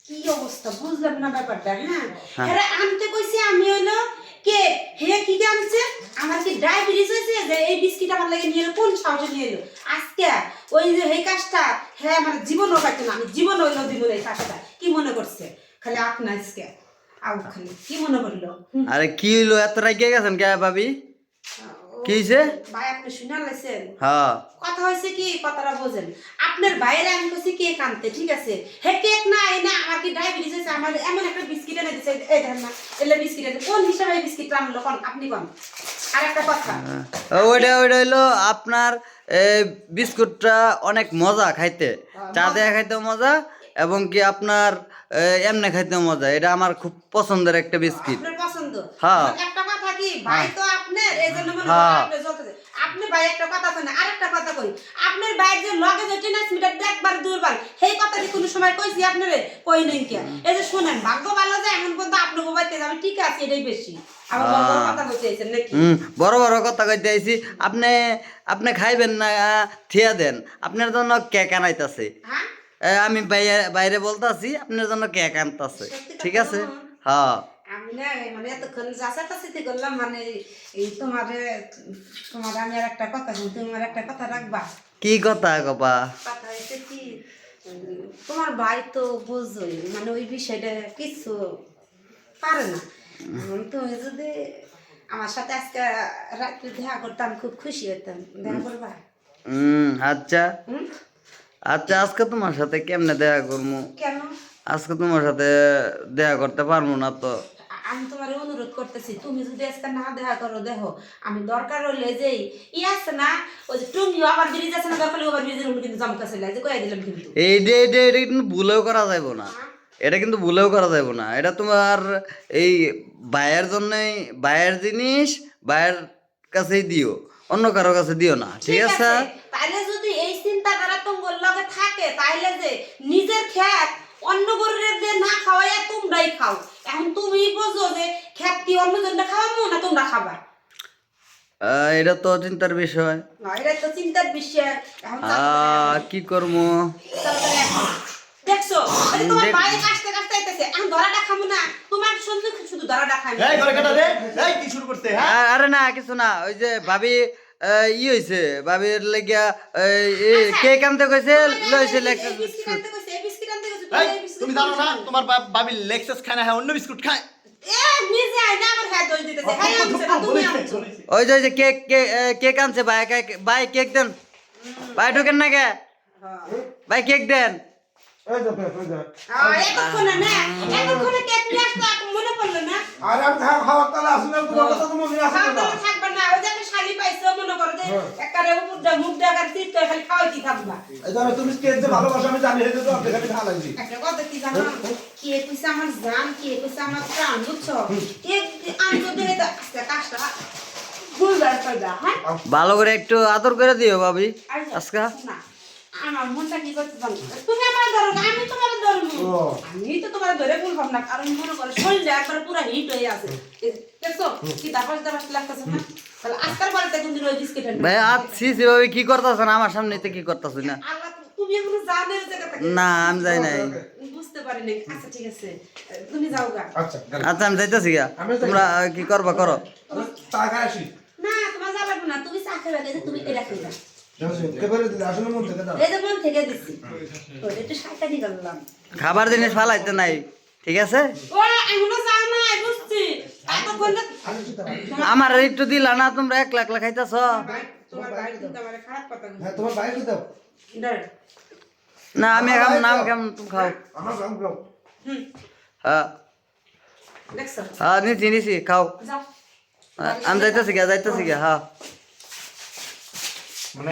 কি অবস্থা বুঝলাম না ব্যাপারটা। হ্যাঁ হ্যাঁ। হ্যাঁ আনতে কইছি আমি হইলো কে হে কি আনছে আমার কি ডায়াবেটিস হয়েছে যে এই বিস্কিট আমার লাগে নিয়ে এলো কোন সাহসে নিয়ে এলো আজকে ওই যে এই কাজটা হ্যাঁ আমার জীবনও পাইতো না আমি জীবন হইলো দিব এই কাজটা কি মনে করছে খালি আপনা আজকে আউ খালি কি মনে করলো আরে কি হইলো এত রাগিয়ে গেছেন কে ভাবি কি হইছে ভাই আপনি শুনে লাইছেন হ্যাঁ কথা হয়েছে কি কথাটা বোঝেন আপনার বাইরে আমি কইছি কেক আনতে ঠিক আছে হে কেক না এই না আমার কি ডায়াবেটিস আছে আমার এমন একটা বিস্কিট এনে দিছে এই দেখেন না এলে বিস্কিট আছে কোন হিসাবে এই বিস্কিটটা আনলো কোন আপনি কোন আর একটা কথা ওইটা হইলো আপনার বিস্কুটটা অনেক মজা খাইতে চা দিয়ে খাইতে মজা এবং কি আপনার এমনি খাইতে মজা এটা আমার খুব পছন্দের একটা বিস্কিট আপনার পছন্দ হ্যাঁ একটা কথা কি ভাই তো আপনার এইজন্য মনে হ্যাঁ। আপনি জ্বলতেছে আপনি ভাই একটা কথা কই না আরেকটা কথা কই আপনার ভাই যে লগে যে টেনিস মিটার একবার দুইবার সেই কথা কি কোনো সময় কইছি আপনারে কই নাই কি এই যে শুনেন ভাগ্য ভালো যে এমন পর্যন্ত আপনি গোবাইতে যাবে ঠিক আছে এটাই বেশি আবার বড় বড় কথা কইতেছেন নাকি বড় বড় কথা কইতে আইছি আপনি আপনি খাইবেন না থিয়া দেন আপনার জন্য কেক আনাইতাছে হ্যাঁ আমি বাইরে বলতাছি আপনার জন্য কেক আনতাছে ঠিক আছে হ্যাঁ আমি না মানে এতক্ষণ যাচাতাছিতে করলাম মানে এই তোমারে আমি আর একটা কথা বলি তুমি আর একটা কথা রাখবা কি কথা গপা কথা হয়েছে কি তোমার ভাই তো বুঝোই মানে ওই বিষয়টা কিছু পারে না তুমি যদি আমার সাথে আজকে রাত্রে দেখা করতাম খুব খুশি হতাম দেখা করবা আচ্ছা হুম? আচ্ছা আজকে তোমার সাথে কেমনে দেখা করবো কেন আজকে তোমার সাথে দেখা করতে পারবো না তো আমি তোমার অনুরোধ করতেছি তুমি যদি আজকে না দেখা করো দেখো আমি দরকার হলে যে আছে না ওই যে তুমি আবার ব্রিজ আছে না দরকার হলে আবার ব্রিজের উনি কিন্তু জমকা চলে যে কয়ে দিলাম কিন্তু এটা কিন্তু ভুলেও করা যাইব না এটা কিন্তু ভুলেও করা যাইব না এটা তোমার এই ভাইয়ের জন্যই ভাইয়ের জিনিস ভাইয়ের কাছেই দিও অন্য কারো কাছে দিও না ঠিক আছে তাইলে যদি এই চিন্তাধারা তোমার লগে থাকে তাইলে যে নিজের খেত অন্য গরুদের যে না খাওয়াইয়া তোমরাই খাও এখন তুমি বোঝো যে খেত কি অন্যজনটা খাওয়াবো না তোমরা খাবা এটা তো চিন্তার বিষয় না এটা তো চিন্তার বিষয় এখন কি করবো দেখছো এই যে তোমার বাইরে কাটতে কাটতে আইতেছে আমি ধরাটা খাবো না তোমার সঙ্গে শুধু ধরাটা খাই এই ঘরে কাটা রে এই কি শুরু করতে হ্যাঁ আরে না কিছু না ওই যে ভাবি ই হইছে ভাবির লাগিয়া কেক আনতে কইছে লইছে এই বিস্কিট আনতে কইছে এই বিস্কিট আনতে কইছে এই তুমি জানো না তোমার বাবি লেক্সাস খায় না হ্যাঁ অন্য বিস্কুট খায় এ নিজে আইনা আমার হ্যাঁ দই দিতেছে হ্যাঁ আনছে না তুমি আনছো ওই যে কেক কেক আনছে ভাই কেক দেন ভাই ঢোকেন না কে ভাই কেক দেন এতক্ষণে না এতক্ষণে কেক নিয়ে আসতো মনে পড়লো না আরে আমি খাওয়ার তাহলে আসি না তোমার কথা তো মনে আসে না থাকবে না ওই যে একটা শালি পাইছো মনে করো যে একবারে উপরটা মুখ দেখার চিত করে খালি খাওয়াই থাকবা এই ধরো তুমি কেক যে ভালোবাসো আমি জানি হেতে তো আপনি খালি ভালো লাগছে একটা কথা কি জানো কে কইছে আমার জান কে কইছে আমার প্রাণ বুঝছো কে আনছো দে আজকে কাজটা ভুলবার কইবা হ্যাঁ ভালো করে একটু আদর করে দিও ভাবি আজকে না আমার মনটা কি করতে জানো তুমি আমার ধরো না, আমি তোমার ধরবো আমি তো তোমার ধরে বলবাম না কারণ মনে করো শরীরটা একবার পুরো হিট হয়ে আছে দেখছো কি দাপাস দাপাস লাগতেছে না তাহলে আজকাল বাড়িতে কোন দিন ওই বিস্কিট আনবে ভাই আছি ভাবি কি করতেছেন আমার সামনেতে কি করতেছ না আল্লাহ তুমি এখনো জানো এই জায়গাটা না আমি যাই নাই বুঝতে পারিনি আচ্ছা ঠিক আছে তুমি যাও গা আচ্ছা আচ্ছা আমি যাইতেছি গা তোমরা কি করবা করো চা খাই আসি না তোমার যাবে না তুমি চা খাবে গেছে তুমি এটা খাইবা এবারে দিলে আসলে মন থেকে দাও এই যে মন থেকে দিছি তো একটু শাকানি করলাম খাবার জিনিস ফালাইতে নাই ঠিক আছে ও এখনো যাও না বুঝছি এতক্ষণ আমার একটু দিলা না তোমরা একলা একলা খাইতেছ তোমার বাইরে কিন্তু আমার খারাপ কথা হ্যাঁ তোমার বাইরে দাও ধর না আমি এখন নাম কেমন তুমি খাও আমার গাম খাও হুম হ্যাঁ দেখছো হ্যাঁ নিছি খাও যাও আমি যাইতেছি গা হ্যাঁ মানে